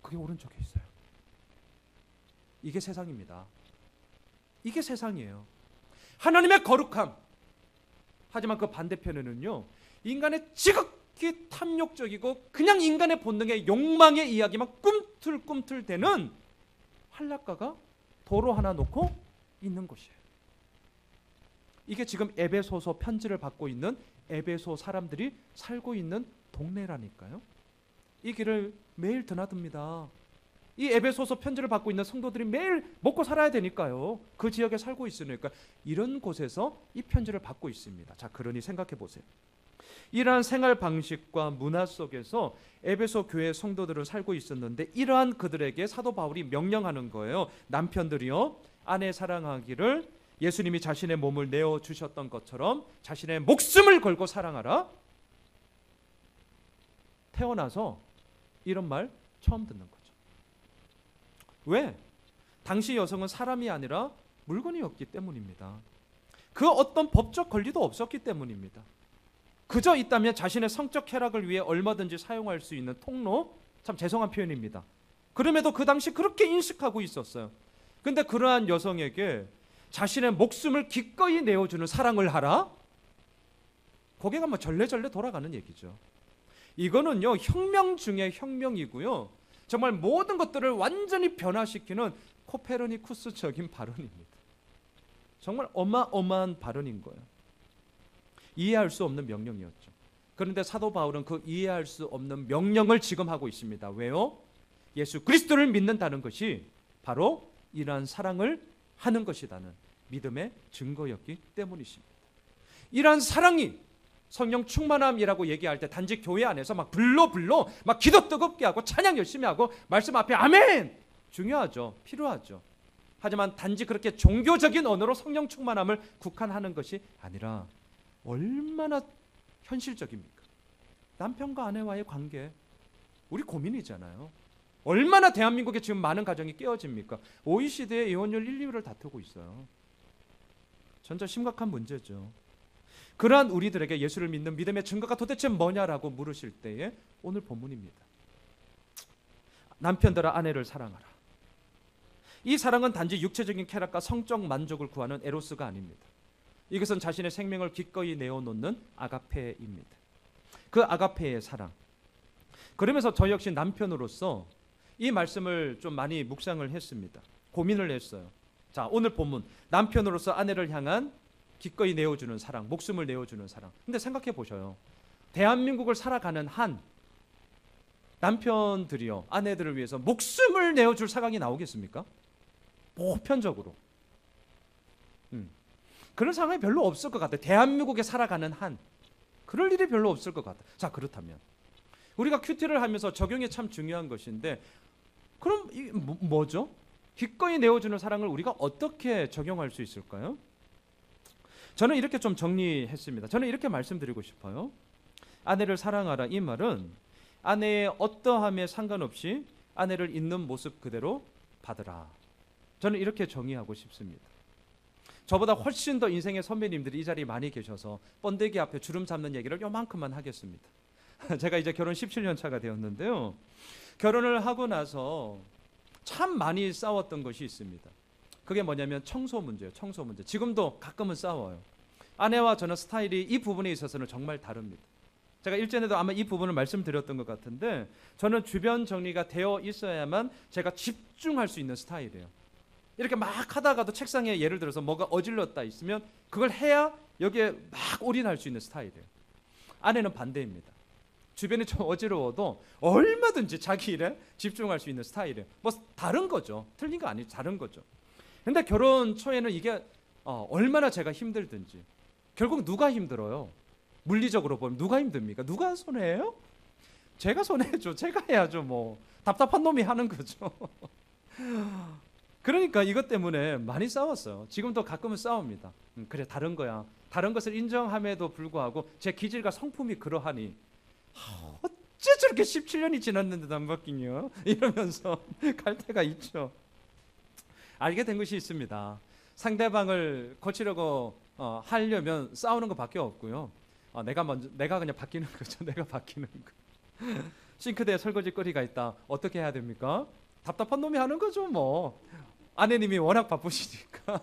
그게 오른쪽에 있어요. 이게 세상입니다. 이게 세상이에요. 하나님의 거룩함. 하지만 그 반대편에는요, 인간의 지극히 탐욕적이고 그냥 인간의 본능의 욕망의 이야기만 꿈틀꿈틀대는 한락가가 도로 하나 놓고 있는 곳이에요. 이게 지금 에베소서 편지를 받고 있는 에베소 사람들이 살고 있는 동네라니까요. 이 길을 매일 드나듭니다. 이 에베소서 편지를 받고 있는 성도들이 매일 먹고 살아야 되니까요. 그 지역에 살고 있으니까 이런 곳에서 이 편지를 받고 있습니다. 자, 그러니 생각해 보세요. 이러한 생활 방식과 문화 속에서 에베소 교회 성도들은 살고 있었는데 이러한 그들에게 사도 바울이 명령하는 거예요. 남편들이요, 아내 사랑하기를 예수님이 자신의 몸을 내어주셨던 것처럼 자신의 목숨을 걸고 사랑하라. 태어나서 이런 말 처음 듣는 거죠. 왜? 당시 여성은 사람이 아니라 물건이었기 때문입니다. 그 어떤 법적 권리도 없었기 때문입니다. 그저 있다면 자신의 성적 쾌락을 위해 얼마든지 사용할 수 있는 통로, 참 죄송한 표현입니다. 그럼에도 그 당시 그렇게 인식하고 있었어요. 근데 그러한 여성에게 자신의 목숨을 기꺼이 내어주는 사랑을 하라? 고개가 뭐 절레절레 돌아가는 얘기죠. 이거는요, 혁명 중에 혁명이고요, 정말 모든 것들을 완전히 변화시키는 코페르니쿠스적인 발언입니다. 정말 어마어마한 발언인 거예요. 이해할 수 없는 명령이었죠. 그런데 사도 바울은 그 이해할 수 없는 명령을 지금 하고 있습니다. 왜요? 예수 그리스도를 믿는다는 것이 바로 이러한 사랑을 하는 것이라는 믿음의 증거였기 때문이십니다. 이러한 사랑이 성령 충만함이라고 얘기할 때 단지 교회 안에서 막 불러 막 기도 뜨겁게 하고 찬양 열심히 하고 말씀 앞에 아멘! 중요하죠. 필요하죠. 하지만 단지 그렇게 종교적인 언어로 성령 충만함을 국한하는 것이 아니라 얼마나 현실적입니까? 남편과 아내와의 관계, 우리 고민이잖아요. 얼마나 대한민국에 지금 많은 가정이 깨어집니까? OECD의 이혼율 1, 2위를 다투고 있어요. 전혀 심각한 문제죠. 그러한 우리들에게 예수를 믿는 믿음의 증거가 도대체 뭐냐라고 물으실 때에 오늘 본문입니다. 남편들아 아내를 사랑하라. 이 사랑은 단지 육체적인 쾌락과 성적 만족을 구하는 에로스가 아닙니다. 이것은 자신의 생명을 기꺼이 내어놓는 아가페입니다. 그 아가페의 사랑. 그러면서 저 역시 남편으로서 이 말씀을 좀 많이 묵상을 했습니다. 고민을 했어요. 자, 오늘 본문 남편으로서 아내를 향한 기꺼이 내어주는 사랑, 목숨을 내어주는 사랑. 근데 생각해 보셔요. 대한민국을 살아가는 한 남편들이요, 아내들을 위해서 목숨을 내어줄 상황이 나오겠습니까? 보편적으로 그런 상황이 별로 없을 것 같아요. 대한민국에 살아가는 한 그럴 일이 별로 없을 것 같아요. 자, 그렇다면 우리가 큐티를 하면서 적용이 참 중요한 것인데, 그럼 이 뭐죠? 기꺼이 내어주는 사랑을 우리가 어떻게 적용할 수 있을까요? 저는 이렇게 좀 정리했습니다. 저는 이렇게 말씀드리고 싶어요. 아내를 사랑하라, 이 말은 아내의 어떠함에 상관없이 아내를 있는 모습 그대로 받으라. 저는 이렇게 정의하고 싶습니다. 저보다 훨씬 더 인생의 선배님들이 이 자리에 많이 계셔서 번데기 앞에 주름 잡는 얘기를 요만큼만 하겠습니다. 제가 이제 결혼 17년 차가 되었는데요, 결혼을 하고 나서 참 많이 싸웠던 것이 있습니다. 그게 뭐냐면 청소 문제예요. 청소 문제. 지금도 가끔은 싸워요. 아내와 저는 스타일이 이 부분에 있어서는 정말 다릅니다. 제가 일전에도 아마 이 부분을 말씀드렸던 것 같은데, 저는 주변 정리가 되어 있어야만 제가 집중할 수 있는 스타일이에요. 이렇게 막 하다가도 책상에 예를 들어서 뭐가 어질렀다 있으면 그걸 해야 여기에 막 올인할 수 있는 스타일이에요. 아내는 반대입니다. 주변이 좀 어지러워도 얼마든지 자기 일에 집중할 수 있는 스타일이에요. 뭐 다른 거죠. 틀린 거 아니죠. 다른 거죠. 근데 결혼 초에는 이게 얼마나 제가 힘들든지, 결국 누가 힘들어요? 물리적으로 보면 누가 힘듭니까? 누가 손해해요? 제가 손해죠. 제가 해야죠. 뭐 답답한 놈이 하는 거죠. 그러니까 이것 때문에 많이 싸웠어요. 지금도 가끔은 싸웁니다. 그래, 다른 거야. 다른 것을 인정함에도 불구하고 제 기질과 성품이 그러하니 어째 저렇게 17년이 지났는데도 안 바뀌냐 이러면서 갈 때가 있죠. 알게 된 것이 있습니다. 상대방을 고치려고 하려면 싸우는 것밖에 없고요. 내가 그냥 바뀌는 거죠. 내가 바뀌는 거. 싱크대에 설거지 거리가 있다. 어떻게 해야 됩니까? 답답한 놈이 하는 거죠. 뭐 아내님이 워낙 바쁘시니까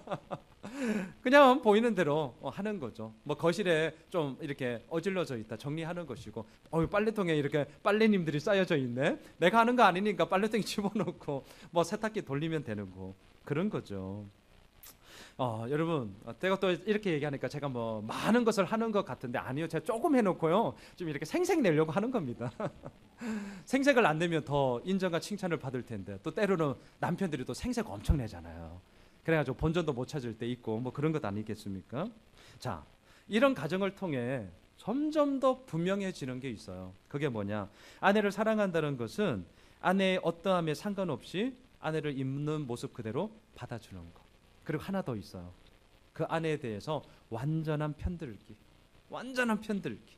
그냥 보이는 대로 하는 거죠. 뭐 거실에 좀 이렇게 어질러져 있다 정리하는 것이고, 빨래통에 이렇게 빨래님들이 쌓여져 있네. 내가 하는 거 아니니까 빨래통에 집어넣고 뭐 세탁기 돌리면 되는 거, 그런 거죠. 여러분, 제가 또 이렇게 얘기하니까 제가 뭐 많은 것을 하는 것 같은데 아니요. 제가 조금 해놓고요, 좀 이렇게 생색 내려고 하는 겁니다. 생색을 안 내면 더 인정과 칭찬을 받을 텐데, 또 때로는 남편들이 또 생색 엄청 내잖아요. 그래가지고 본전도 못 찾을 때 있고 뭐 그런 것 아니겠습니까? 자, 이런 과정을 통해 점점 더 분명해지는 게 있어요. 그게 뭐냐? 아내를 사랑한다는 것은 아내의 어떠함에 상관없이 아내를 있는 모습 그대로 받아주는 것. 그리고 하나 더 있어요. 그 아내에 대해서 완전한 편들기. 완전한 편들기.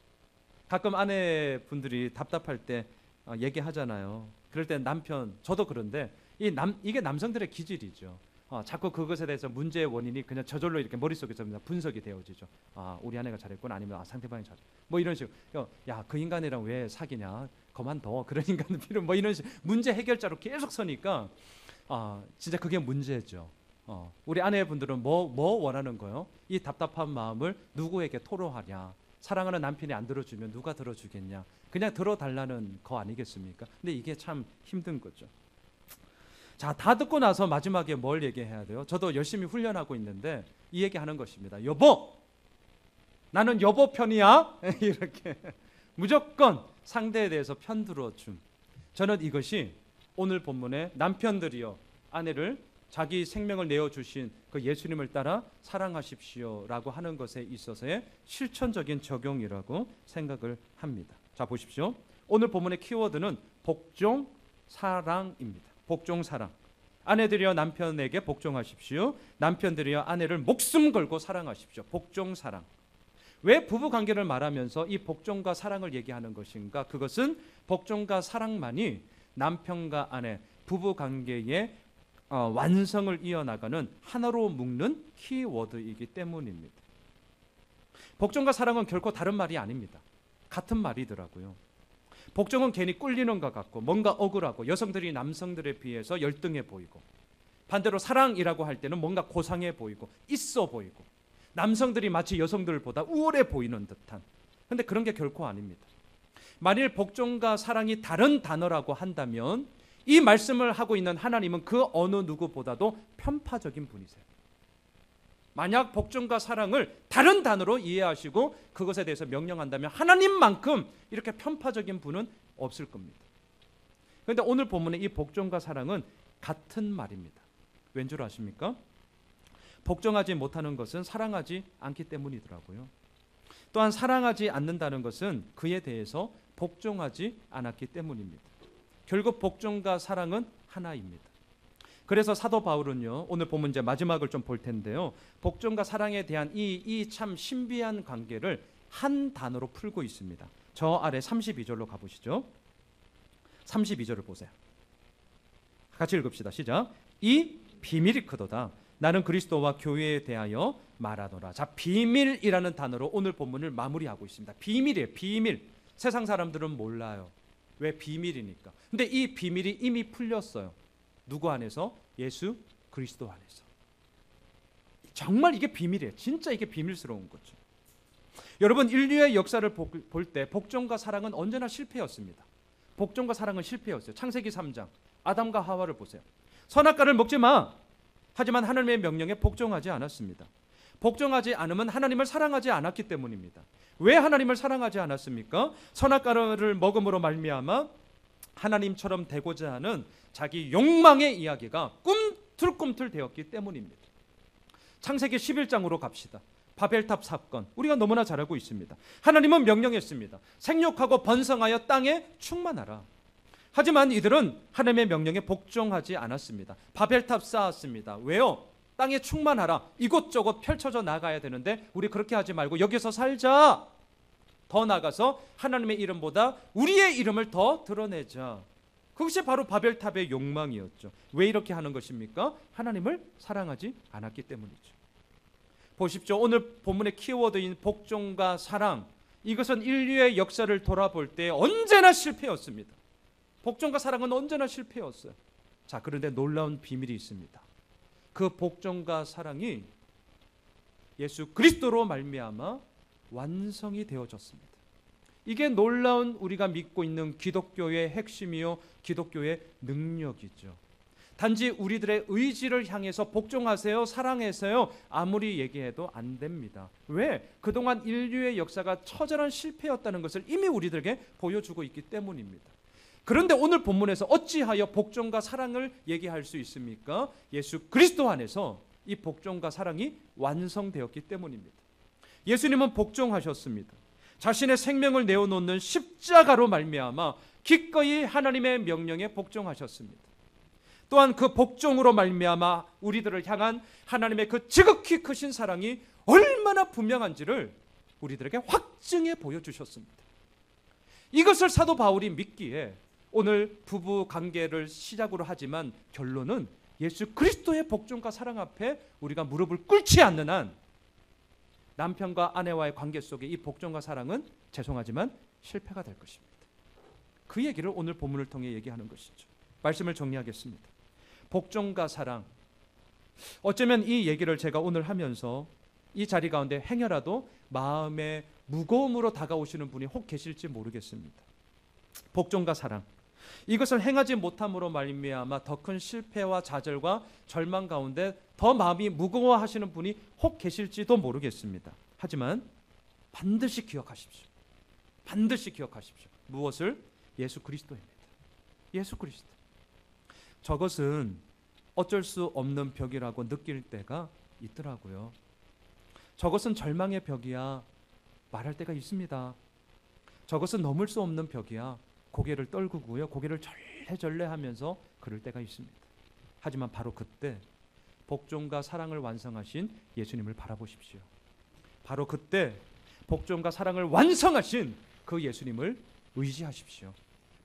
가끔 아내분들이 답답할 때 얘기하잖아요. 그럴 때 남편, 저도 그런데 이게 남성들의 기질이죠. 자꾸 그것에 대해서 문제의 원인이 그냥 저절로 이렇게 머릿속에서 분석이 되어지죠. 우리 아내가 잘했구나, 아니면 상대방이 잘했구나, 뭐 이런 식으로. 야, 그 인간이랑 왜 사귀냐? 그만둬. 그런 인간은 필요 뭐 이런 문제 해결자로 계속 서니까 진짜 그게 문제죠. 우리 아내분들은 뭐 원하는 거요? 이 답답한 마음을 누구에게 토로하냐? 사랑하는 남편이 안 들어주면 누가 들어주겠냐? 그냥 들어달라는 거 아니겠습니까? 근데 이게 참 힘든 거죠. 자, 다 듣고 나서 마지막에 뭘 얘기해야 돼요? 저도 열심히 훈련하고 있는데 이 얘기하는 것입니다. 여보, 나는 여보 편이야. 이렇게 무조건 상대에 대해서 편 들어줌. 저는 이것이 오늘 본문에 남편들이여 아내를 자기 생명을 내어주신 그 예수님을 따라 사랑하십시오라고 하는 것에 있어서의 실천적인 적용이라고 생각을 합니다. 자, 보십시오. 오늘 본문의 키워드는 복종 사랑입니다. 복종 사랑. 아내들이여 남편에게 복종하십시오. 남편들이여 아내를 목숨 걸고 사랑하십시오. 복종 사랑. 왜 부부 관계를 말하면서 이 복종과 사랑을 얘기하는 것인가? 그것은 복종과 사랑만이 남편과 아내 부부 관계의 완성을 이어나가는 하나로 묶는 키워드이기 때문입니다. 복종과 사랑은 결코 다른 말이 아닙니다. 같은 말이더라고요. 복종은 괜히 꿀리는 것 같고 뭔가 억울하고 여성들이 남성들에 비해서 열등해 보이고, 반대로 사랑이라고 할 때는 뭔가 고상해 보이고 있어 보이고 남성들이 마치 여성들보다 우월해 보이는 듯한, 그런데 그런 게 결코 아닙니다. 만일 복종과 사랑이 다른 단어라고 한다면 이 말씀을 하고 있는 하나님은 그 어느 누구보다도 편파적인 분이세요. 만약 복종과 사랑을 다른 단어로 이해하시고 그것에 대해서 명령한다면 하나님만큼 이렇게 편파적인 분은 없을 겁니다. 그런데 오늘 본문의 이 복종과 사랑은 같은 말입니다. 왠 줄 아십니까? 복종하지 못하는 것은 사랑하지 않기 때문이더라고요. 또한 사랑하지 않는다는 것은 그에 대해서 복종하지 않았기 때문입니다. 결국 복종과 사랑은 하나입니다. 그래서 사도 바울은요, 오늘 본문 이제 마지막을 좀 볼 텐데요, 복종과 사랑에 대한 이 참 신비한 관계를 한 단어로 풀고 있습니다. 저 아래 32절로 가보시죠. 32절을 보세요. 같이 읽읍시다. 시작. 이 비밀이 크도다. 나는 그리스도와 교회에 대하여 말하노라. 자, 비밀이라는 단어로 오늘 본문을 마무리하고 있습니다. 비밀이에요. 비밀. 세상 사람들은 몰라요. 왜? 비밀이니까. 근데 이 비밀이 이미 풀렸어요. 누구 안에서? 예수 그리스도 안에서. 정말 이게 비밀이에요. 진짜 이게 비밀스러운 거죠. 여러분, 인류의 역사를 볼 때 복종과 사랑은 언제나 실패였습니다. 복종과 사랑은 실패였어요. 창세기 3장 아담과 하와를 보세요. 선악과를 먹지 마. 하지만 하나님의 명령에 복종하지 않았습니다. 복종하지 않으면 하나님을 사랑하지 않았기 때문입니다. 왜 하나님을 사랑하지 않았습니까? 선악과를 먹음으로 말미암아 하나님처럼 되고자 하는 자기 욕망의 이야기가 꿈틀꿈틀 되었기 때문입니다. 창세기 11장으로 갑시다. 바벨탑 사건, 우리가 너무나 잘 알고 있습니다. 하나님은 명령했습니다. 생육하고 번성하여 땅에 충만하라. 하지만 이들은 하나님의 명령에 복종하지 않았습니다. 바벨탑 쌓았습니다. 왜요? 땅에 충만하라. 이곳저곳 펼쳐져 나가야 되는데 우리 그렇게 하지 말고 여기서 살자. 더 나가서 하나님의 이름보다 우리의 이름을 더 드러내자. 그것이 바로 바벨탑의 욕망이었죠. 왜 이렇게 하는 것입니까? 하나님을 사랑하지 않았기 때문이죠. 보십시오. 오늘 본문의 키워드인 복종과 사랑, 이것은 인류의 역사를 돌아볼 때 언제나 실패였습니다. 복종과 사랑은 언제나 실패였어요. 자, 그런데 놀라운 비밀이 있습니다. 그 복종과 사랑이 예수 그리스도로 말미암아 완성이 되어졌습니다. 이게 놀라운 우리가 믿고 있는 기독교의 핵심이요, 기독교의 능력이죠. 단지 우리들의 의지를 향해서 복종하세요, 사랑하세요 아무리 얘기해도 안 됩니다. 왜? 그동안 인류의 역사가 처절한 실패였다는 것을 이미 우리들에게 보여주고 있기 때문입니다. 그런데 오늘 본문에서 어찌하여 복종과 사랑을 얘기할 수 있습니까? 예수 그리스도 안에서 이 복종과 사랑이 완성되었기 때문입니다. 예수님은 복종하셨습니다. 자신의 생명을 내어놓는 십자가로 말미암아 기꺼이 하나님의 명령에 복종하셨습니다. 또한 그 복종으로 말미암아 우리들을 향한 하나님의 그 지극히 크신 사랑이 얼마나 분명한지를 우리들에게 확증해 보여주셨습니다. 이것을 사도 바울이 믿기에 오늘 부부 관계를 시작으로 하지만 결론은 예수 그리스도의 복종과 사랑 앞에 우리가 무릎을 꿇지 않는 한 남편과 아내와의 관계 속에 이 복종과 사랑은 죄송하지만 실패가 될 것입니다. 그 얘기를 오늘 본문을 통해 얘기하는 것이죠. 말씀을 정리하겠습니다. 복종과 사랑. 어쩌면 이 얘기를 제가 오늘 하면서 이 자리 가운데 행여라도 마음의 무거움으로 다가오시는 분이 혹 계실지 모르겠습니다. 복종과 사랑. 이것을 행하지 못함으로 말미암아 더 큰 실패와 좌절과 절망 가운데 더 마음이 무거워하시는 분이 혹 계실지도 모르겠습니다. 하지만 반드시 기억하십시오. 반드시 기억하십시오. 무엇을? 예수 그리스도입니다. 예수 그리스도. 저것은 어쩔 수 없는 벽이라고 느낄 때가 있더라고요. 저것은 절망의 벽이야 말할 때가 있습니다. 저것은 넘을 수 없는 벽이야 고개를 떨구고요. 고개를 절레절레하면서 그럴 때가 있습니다. 하지만 바로 그때 복종과 사랑을 완성하신 예수님을 바라보십시오. 바로 그때 복종과 사랑을 완성하신 그 예수님을 의지하십시오.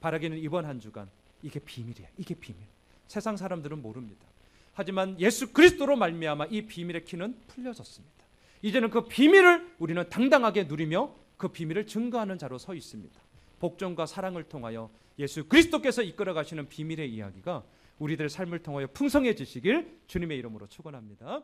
바라기는 이번 한 주간 이게 비밀이야. 이게 비밀. 세상 사람들은 모릅니다. 하지만 예수 그리스도로 말미암아 이 비밀의 키는 풀려졌습니다. 이제는 그 비밀을 우리는 당당하게 누리며 그 비밀을 증거하는 자로 서 있습니다. 복종과 사랑을 통하여 예수 그리스도께서 이끌어 가시는 비밀의 이야기가 우리들의 삶을 통하여 풍성해지시길 주님의 이름으로 축원합니다.